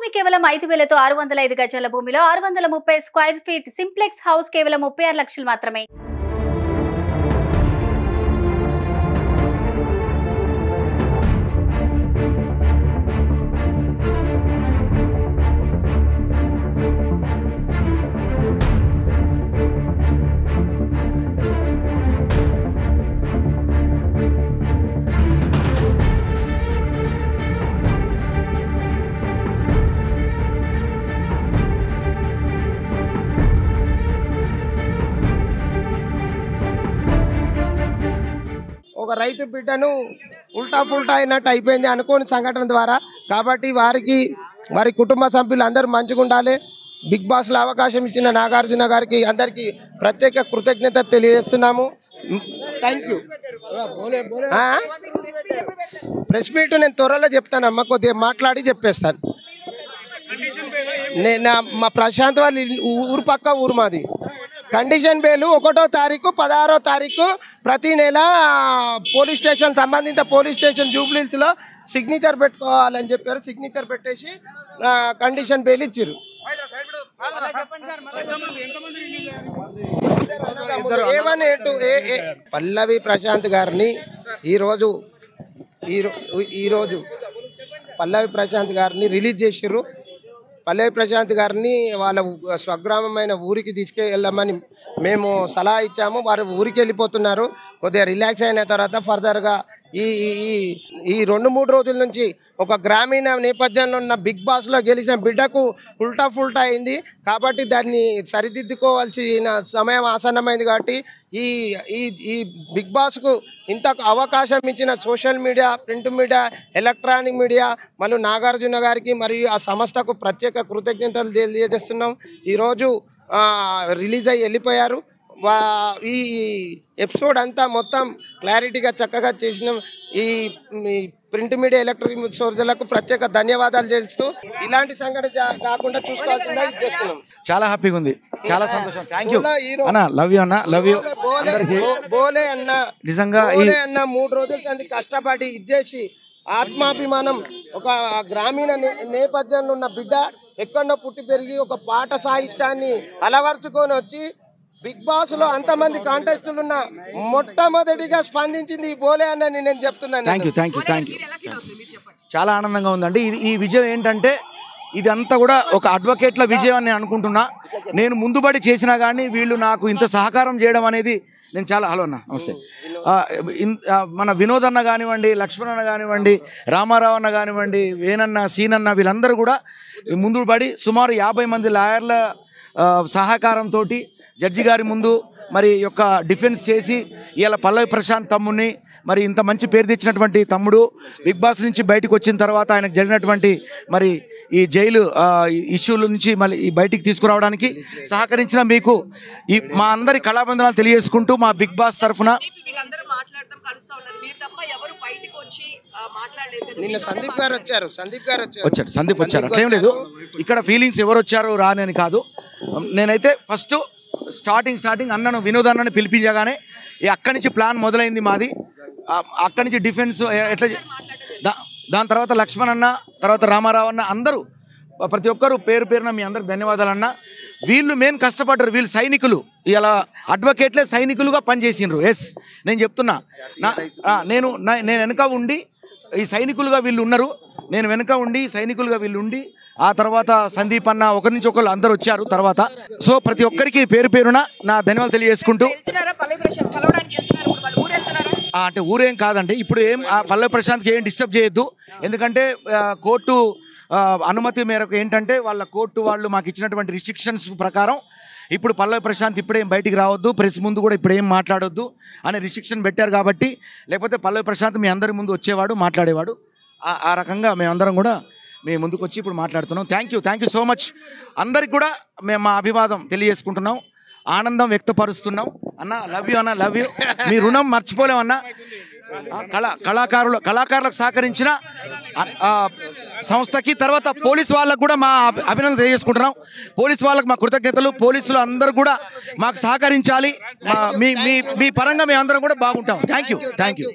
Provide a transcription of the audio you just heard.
భూమి కేవలం 5,000తో 605 గజాల భూమిలో 630 స్క్వేర్ ఫీట్ సింప్లెక్స్ హౌస్ కేవలం 36 లక్షలు మాత్రమే. ఒక రైతు బిడ్డను ఉల్టా పుల్టా అయినట్టు అయిపోయింది అనుకోని సంఘటన ద్వారా. కాబట్టి వారి కుటుంబ సభ్యులు అందరూ మంచిగా ఉండాలి. బిగ్ బాస్లో అవకాశం ఇచ్చిన నాగార్జున గారికి అందరికీ ప్రత్యేక కృతజ్ఞత తెలియజేస్తున్నాము. Thank you. ప్రెస్ మీట్ నేను త్వరలో చెప్తానమ్మా, కొద్దిగా మాట్లాడి చెప్పేస్తాను. మా ప్రశాంత్ వాళ్ళ ఊరు పక్క ఊరు మాది. కండిషన్ బెయిల్ 1వ తారీఖు 16వ తారీఖు ప్రతి నెల పోలీస్ స్టేషన్ సంబంధిత పోలీస్ స్టేషన్ జూబ్లీహిల్స్లో సిగ్నేచర్ పెట్టుకోవాలని చెప్పారు. సిగ్నేచర్ పెట్టేసి కండిషన్ బెయిల్ ఇచ్చారు. పల్లవి ప్రశాంత్ గారిని ఈరోజు పల్లవి ప్రశాంత్ గారిని రిలీజ్ చేసారు. పల్లవి ప్రశాంత్ గారిని వాళ్ళ స్వగ్రామమైన ఊరికి తీసుకెళ్ళమని మేము సలహా ఇచ్చాము. వారు ఊరికి వెళ్ళిపోతున్నారు. కొద్దిగా రిలాక్స్ అయిన తర్వాత ఫర్దర్గా ఈ 2-3 రోజుల నుంచి ఒక గ్రామీణ నేపథ్యంలో ఉన్న బిగ్ బాస్లో గెలిచిన బిడ్డకు ఉల్టా ఫుల్టా అయింది. కాబట్టి దాన్ని సరిదిద్దుకోవాల్సిన సమయం ఆసన్నమైంది. కాబట్టి ఈ బిగ్ బాస్కు ఇంత అవకాశం ఇచ్చిన social media, print media, electronic media మరియు నాగార్జున గారికి మరియు ఆ సంస్థకు ప్రత్యేక కృతజ్ఞతలు తెలియజేస్తున్నాం. ఈరోజు రిలీజ్ అయ్యి వెళ్ళిపోయారు. ఈ ఎపిసోడ్ అంతా మొత్తం క్లారిటీగా చక్కగా చేసినాం. ఈ ప్రింట్ మీడియా, ఎలక్ట్రానిక్ సోదరులకు ప్రత్యేక ధన్యవాదాలు తెలుస్తూ ఇలాంటి సంఘటన కాకుండా చూసుకోవాల్సిందిగా చేస్తున్నాం. చాలా హ్యాపీగా ఉంది, చాలా సంతోషం. థ్యాంక్ యూ అన్న, లవ్ యూ అన్న, లవ్ యూ. బోలే అన్న, నిజంగా 3 రోజుల సంది కష్టపడి ఇచ్చేసి ఆత్మాభిమానం, ఒక గ్రామీణ నేపథ్యంలో ఉన్న బిడ్డ ఎక్కడో పుట్టి పెరిగి ఒక పాట సాహిత్యాన్ని అలవర్చుకొని వచ్చి బిగ్ బాస్ లో అంతమంది కాంటెస్టులు ఉన్న మొట్టమొదటిగా స్పందించింది ఈ బోలే అన్నని నేను చెప్తున్నాను. Thank you. చాలా ఆనందంగా ఉందండి. ఈ విజయం ఏంటంటే ఇది అంతా కూడా ఒక అడ్వకేట్ల విజయం అని నేను అనుకుంటున్నా. నేను ముందుబడి చేసినా కానీ వీళ్ళు నాకు ఇంత సహకారం చేయడం అనేది నేను చాలా హలో అన్న నమస్తే. మన వినోద్ అన్న కానివ్వండి, లక్ష్మణ్ అన్న కానివ్వండి, రామారావు అన్న కానివ్వండి, వేనన్న, సీనన్న వీళ్ళందరూ కూడా ముందుబడి సుమారు 50 మంది లాయర్ల సహకారంతో జడ్జి గారి ముందు మరి యొక్క డిఫెన్స్ చేసి ఇలా పల్లవి ప్రశాంత్ తమ్ముడిని మరి ఇంత మంచి పేరు తెచ్చినటువంటి తమ్ముడు బిగ్ బాస్ నుంచి బయటకు వచ్చిన తర్వాత ఆయనకు జరిగినటువంటి మరి ఈ జైలు ఇష్యూల నుంచి మళ్ళీ ఈ బయటికి తీసుకురావడానికి సహకరించిన మీకు మా అందరి కళాబంధనాలు తెలియజేసుకుంటూ మా బిగ్ బాస్ తరఫున సందీప్ వచ్చారు. అట్లేం లేదు, ఇక్కడ ఫీలింగ్స్ ఎవరు వచ్చారు రాని కాదు. నేనైతే ఫస్ట్ స్టార్టింగ్ అన్నను వినోద్ అన్నను పిలిపించగానే అక్కడి నుంచి ప్లాన్ మొదలైంది మాది. అక్కడి నుంచి డిఫెన్స్ ఎట్లా, దాని తర్వాత లక్ష్మణ్ అన్న, తర్వాత రామారావు అన్న, అందరూ ప్రతి ఒక్కరు పేరున మీ అందరికి ధన్యవాదాలు అన్న. వీళ్ళు మెయిన్ కష్టపడ్డారు. వీళ్ళు సైనికులు, ఇలా అడ్వకేట్లే సైనికులుగా పనిచేసినారు. ఎస్, నేను చెప్తున్నా, నేను వెనక ఉండి ఈ సైనికులుగా వీళ్ళు ఉన్నారు. నేను వెనక ఉండి సైనికులుగా వీళ్ళు ఉండి ఆ తర్వాత సందీప్ అన్న ఒకరి నుంచి ఒకళ్ళు అందరు వచ్చారు తర్వాత. సో ప్రతి ఒక్కరికి పేరున నా ధన్యవాదాలు తెలియజేసుకుంటూ, అంటే ఊరేం కాదండి, ఇప్పుడు ఏం పల్లవి ప్రశాంత్కి ఏం డిస్టర్బ్ చేయొద్దు. ఎందుకంటే కోర్టు అనుమతి మేరకు ఏంటంటే వాళ్ళ కోర్టు వాళ్ళు మాకు ఇచ్చినటువంటి రిస్ట్రిక్షన్స్ ప్రకారం ఇప్పుడు పల్లవి ప్రశాంత్ ఇప్పుడేం బయటికి రావద్దు, ప్రెస్ ముందు కూడా ఇప్పుడేం మాట్లాడొద్దు అనే రిస్ట్రిక్షన్ పెట్టారు. కాబట్టి లేకపోతే పల్లవి ప్రశాంత్ మీ అందరి ముందు వచ్చేవాడు, మాట్లాడేవాడు. ఆ రకంగా మేమందరం కూడా మేము ముందుకు వచ్చి ఇప్పుడు మాట్లాడుతున్నాం. Thank you so much. అందరికి కూడా మేము మా అభివాదం తెలియజేసుకుంటున్నాం, ఆనందం వ్యక్తపరుస్తున్నాం. అన్న లవ్ యూ అన్న, లవ్ యూ. మీ రుణం మర్చిపోలేమన్నా. కళాకారులకు సహకరించిన సంస్థకి, తర్వాత పోలీసు వాళ్ళకు కూడా మా అభినందన తెలియజేసుకుంటున్నాం. పోలీసు వాళ్ళకు మా కృతజ్ఞతలు. పోలీసులు అందరూ కూడా మాకు సహకరించాలి. మీ పరంగా మేము అందరం కూడా బాగుంటాం. Thank you.